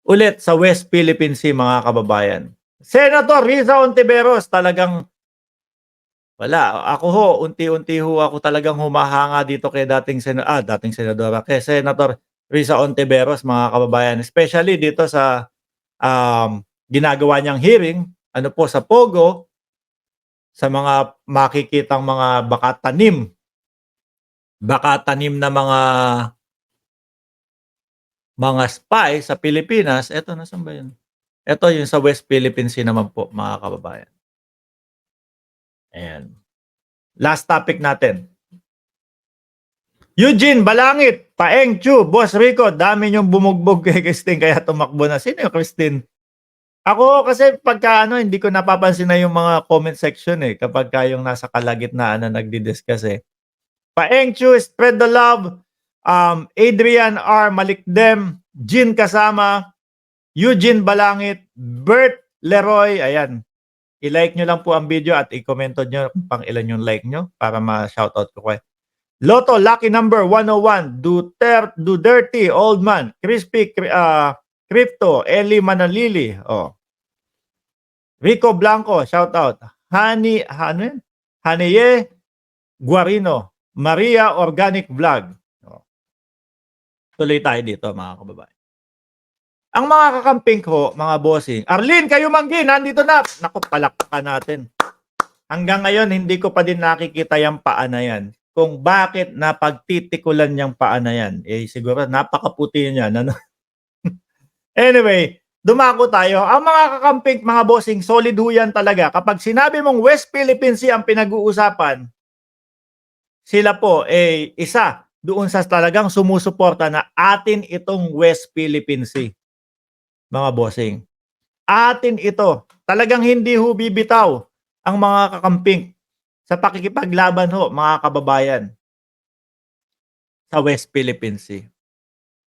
ulit sa West Philippine Sea, mga kababayan. Senator Risa Hontiveros, talagang wala, ako ho, unti-unti ho ako talagang humahanga dito kay dating senadora, kay Senator Risa Hontiveros, mga kababayan. Especially dito sa ginagawa niyang hearing, ano po, sa Pogo, sa mga makikitang mga baka tanim na mga spy sa Pilipinas. Eto, nasaan ba yun? Eto yung sa West Philippine Sea naman po, mga kababayan. Ayan. Last topic natin. Eugene Balangit, Paeng Chu, Boss Rico, dami niyong bumugbog kay Christine kaya tumakbo na. Sino yung Christine? Ako kasi pagka hindi ko napapansin na yung mga comment section kapag yung nasa kalagitnaan na nagdi-discuss Paeng Chu, Spread the Love, Adrian R. Malikdem, Jean Kasama, Eugene Balangit, Bert Leroy, ayan. I-like nyo lang po ang video at i-commento nyo kung pang ilan yung like nyo para ma-shoutout ko kayo. Lotto, lucky number 101, Do Dirty, Old Man, Crispy, Crypto, Eli Manalili, Rico Blanco, shoutout. Haniye Guarino, Maria Organic Vlog. Tuloy tayo dito, mga kababayan. Ang mga kakamping ko, mga bossing, Arlene, kayo manggi, nandito na. Naku, palakpakan natin. Hanggang ngayon, hindi ko pa din nakikita yung paa na yan. Kung bakit napagtitikulan yung paa na yan. Siguro napakaputi niya. Anyway, dumako tayo. Ang mga kakamping, mga bossing, solid ho yan talaga. Kapag sinabi mong West Philippine Sea ang pinag-uusapan, sila po isa doon sa talagang sumusuporta na atin itong West Philippine Sea. Mga bossing. Atin ito. Talagang hindi ho bibitaw ang mga kakamping sa pakikipaglaban ho, mga kababayan, sa West Philippine Sea.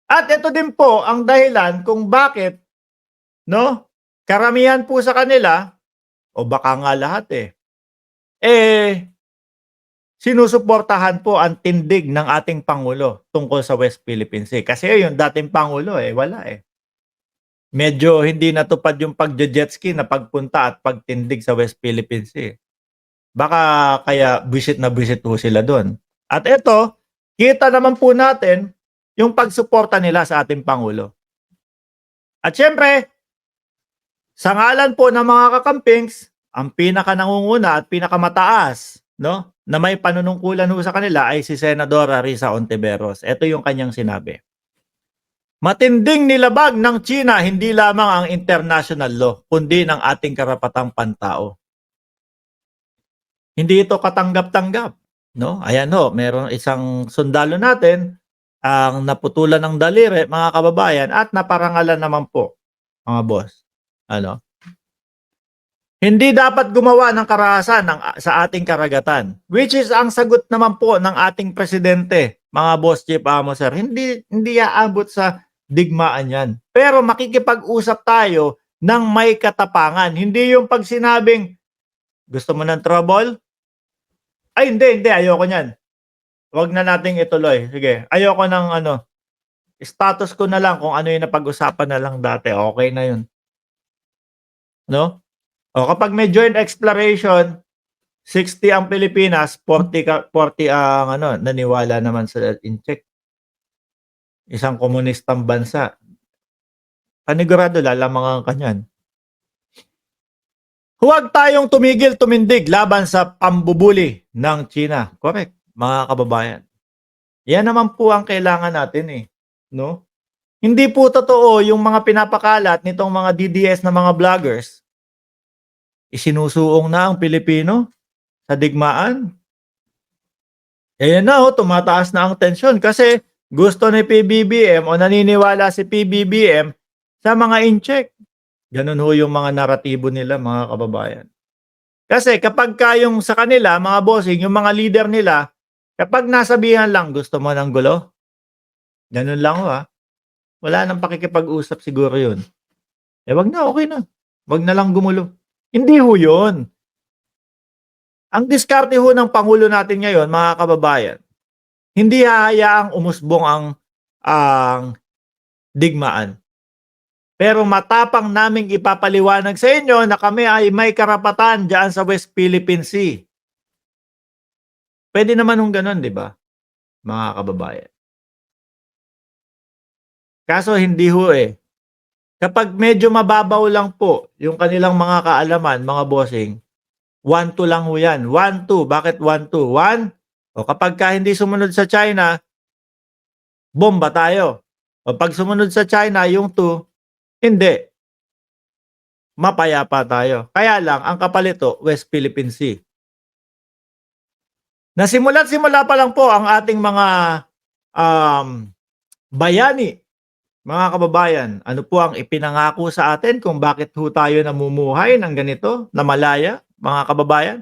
At ito din po ang dahilan kung bakit karamihan po sa kanila, o baka nga lahat sinusuportahan po ang tindig ng ating Pangulo tungkol sa West Philippine Sea. Kasi yung dating Pangulo wala Medyo hindi natupad yung pagje-jetski na pagpunta at pagtindig sa West Philippine Sea. Baka kaya visit na visit po sila doon. At ito, kita naman po natin yung pagsuporta nila sa ating Pangulo. At syempre, sa ngalan po ng mga kakampings, ang pinaka-nangunguna at pinakamataas na may panunungkulan ho sa kanila ay si Senadora Risa Hontiveros. Ito yung kanyang sinabi. Matinding nilabag ng China hindi lamang ang international law, kundi ng ating karapatang pantao. Hindi ito katanggap-tanggap. Ayan ho, meron isang sundalo natin ang naputulan ng daliri, mga kababayan, at naparangalan naman po, mga boss. Hindi dapat gumawa ng karahasan sa ating karagatan, which is ang sagot naman po ng ating presidente, mga boss Chief Amo sir. Hindi aabot sa digmaan yan. Pero makikipag-usap tayo ng may katapangan. Hindi yung pag sinabing, gusto mo ng trouble? Ay, hindi, ayoko niyan. Huwag na nating ituloy. Sige, ayoko ng status ko na lang kung ano yung napag-usapan na lang dati. Okay na yun. Kapag may joint exploration, 60 ang Pilipinas, 40 ang naniwala naman sa in-check. Isang komunistang bansa. Panigurado lalamangan ka niyan. Huwag tayong tumindig laban sa pambubuli ng China. Correct, mga kababayan. Yan naman po ang kailangan natin Hindi po totoo yung mga pinapakalat nitong mga DDS na mga vloggers. Isinusuong na ang Pilipino sa digmaan. Ayan na tumataas na ang tensyon kasi gusto ni PBBM o naniniwala si PBBM sa mga in-check. Ganun ho yung mga naratibo nila, mga kababayan. Kasi kapag yung sa kanila, mga bossing, yung mga leader nila, kapag nasabihan lang, gusto mo ng gulo? Ganun lang Wala nang pakikipag-usap siguro yun. Wag na, okay na. Wag na lang gumulo. Hindi ho yun. Ang diskarte ho ng Pangulo natin ngayon, mga kababayan, hindi hahayaang umusbong ang digmaan. Pero matapang naming ipapaliwanag sa inyo na kami ay may karapatan diyan sa West Philippine Sea. Pwede naman hong gano'n, 'di ba, mga kababayan? Kaso hindi ho, eh. Kapag medyo mababaw lang po yung kanilang mga kaalaman, mga bossing, 1-2 lang ho 'yan, 1-2. Bakit 1-2? 1, o kapagka hindi sumunod sa China, bomba tayo. O 'pag sumunod sa China yung 2, hindi, mapayapa tayo. Kaya lang ang kapalito, West Philippine Sea. Nasimula't simula pa lang po ang ating mga, um, bayani, mga kababayan. Ano po ang ipinangako sa atin kung bakit ho tayo namumuhay ng ganito, na malaya, mga kababayan?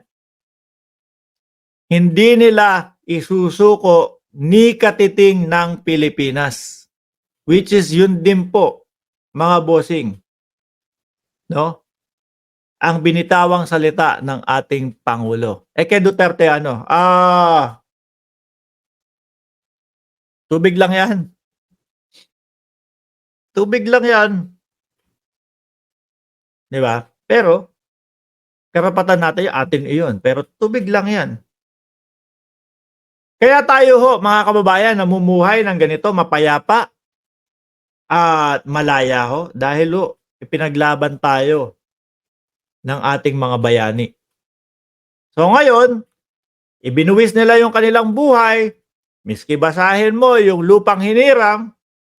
Hindi nila isusuko ni katiting ng Pilipinas, which is yun din po, mga bossing, 'no, ang binitawang salita ng ating pangulo. Eh, kay Duterte ano, tubig lang 'yan, tubig lang 'yan, 'di ba? Pero karapatan natin atin iyon, pero tubig lang 'yan. Kaya tayo ho, mga kababayan, namumuhay ng ganito mapayapa at malaya ho dahil ho ipinaglaban tayo ng ating mga bayani. So ngayon, ibinuwis nila yung kanilang buhay, miski basahin mo yung lupang hinirang,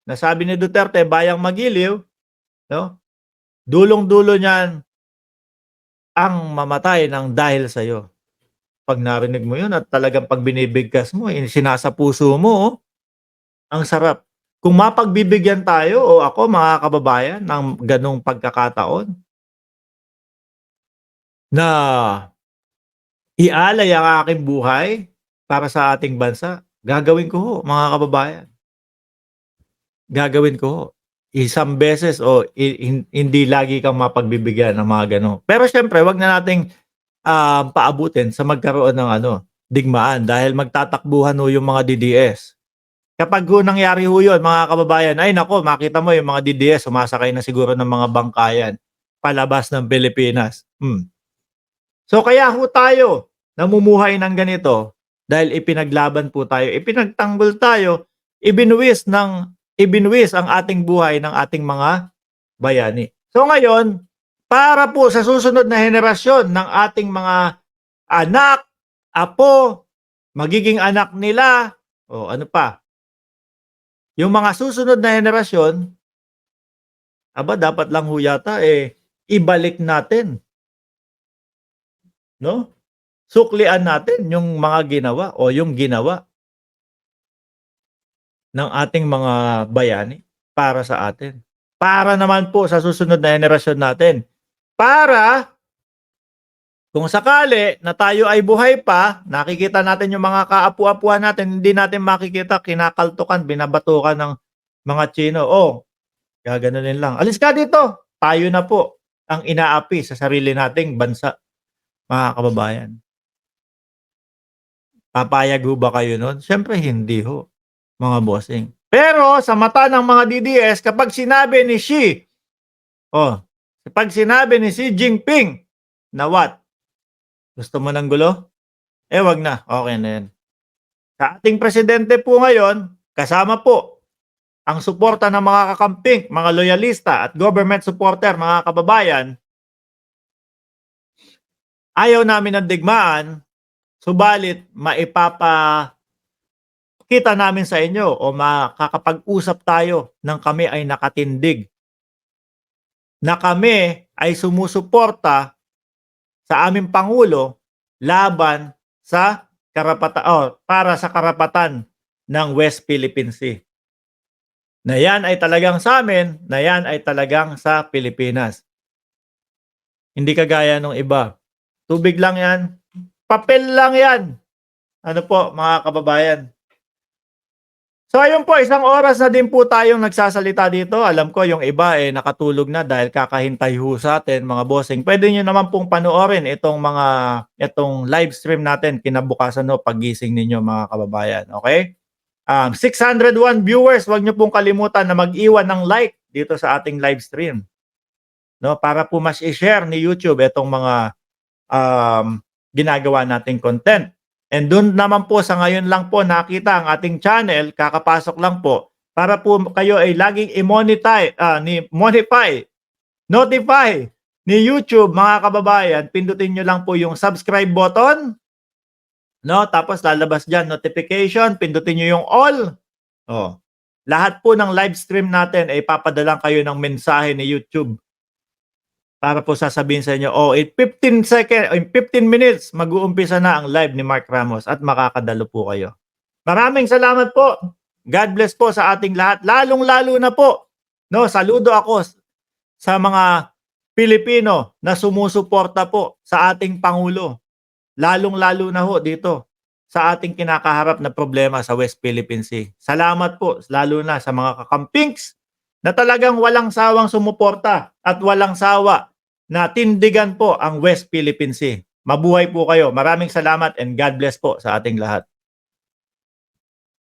na sabi ni Duterte, bayang magiliw, no? Dulong-dulo niyan ang mamatay ng dahil sa'yo. 'Pag narinig mo yun at talagang 'pag binibigkas mo, sinasa puso mo, oh, ang sarap. Kung mapagbibigyan tayo o ako, mga kababayan, ng gano'ng pagkakataon na ialay ang aking buhay para sa ating bansa, gagawin ko ho, mga kababayan. Gagawin ko ho. Isang beses o hindi lagi kang mapagbibigyan ng mga gano'n. Pero siyempre 'wag na nating, paabutin sa magkaroon ng ano, digmaan dahil magtatakbuhan ho yung mga DDS. Kapag ho nangyari ho yun, mga kababayan, ay naku, makita mo yung mga DDS sumasakay na siguro ng mga bangka yan, palabas ng Pilipinas. So kaya ho tayo namumuhay ng ganito dahil ipinaglaban po tayo, ipinagtanggol tayo, ibinuwis ang ating buhay ng ating mga bayani. So ngayon, para po sa susunod na henerasyon ng ating mga anak, apo, magiging anak nila, o ano pa, yung mga susunod na henerasyon, dapat lang ho yata, ibalik natin, no? Suklian natin yung mga ginawa o yung ginawa ng ating mga bayani para sa atin. Para naman po sa susunod na henerasyon natin. Para kung sakali na tayo ay buhay pa, nakikita natin yung mga kaapu-apuan natin, hindi natin makikita, kinakaltukan, binabatukan ng mga Tsino. Oh, gaganunin lang. Alis ka dito. Tayo na po ang inaapi sa sarili nating bansa, mga kababayan. Papayag ho ba kayo nun? Siyempre hindi ho, mga bossing. Pero sa mata ng mga DDS, kapag sinabi ni Xi Jinping na what? Gusto mo ng gulo? Wag na. Okay na yan. Sa ating presidente po ngayon, kasama po ang suporta ng mga kakamping, mga loyalista at government supporter, mga kababayan, ayaw namin ng digmaan, subalit maipapakita namin sa inyo o makakapag-usap tayo ng kami ay nakatindig, na kami ay sumusuporta sa aming Pangulo laban sa para sa karapatan ng West Philippine Sea. Na yan ay talagang sa amin, na yan ay talagang sa Pilipinas. Hindi kagaya nung iba. Tubig lang yan. Papel lang yan. Ano po, mga kababayan? So ayun po, 1 oras na din po tayong nagsasalita dito. Alam ko yung iba nakatulog na dahil kakahintay ho sa atin, mga bossing. Pwede nyo naman pong panoorin itong live stream natin kinabukasan paggising ninyo, mga kababayan. Okay? 601 viewers, wag nyo pong kalimutan na mag-iwan ng like dito sa ating live stream, no? Para po mas i-share ni YouTube itong mga ginagawa nating content. And doon naman po sa ngayon lang po nakita ang ating channel, kakapasok lang po para po kayo ay laging notify ni YouTube, mga kababayan. Pindutin nyo lang po yung subscribe button, no? Tapos lalabas diyan notification, pindutin nyo yung all. Oh. Lahat po ng live stream natin ay papadalan kayo ng mensahe ni YouTube. Para po sasabihin sa inyo, in 15 minutes, mag-uumpisa na ang live ni Mark Ramos at makakadalo po kayo. Maraming salamat po. God bless po sa ating lahat. Lalong-lalo na po, no, saludo ako sa mga Pilipino na sumusuporta po sa ating Pangulo. Lalong-lalo na ho dito sa ating kinakaharap na problema sa West Philippine Sea. Salamat po, lalo na sa mga kakampings na talagang walang sawang sumuporta at walang sawa na tindigan po ang West Philippine Sea. Mabuhay po kayo. Maraming salamat and God bless po sa ating lahat.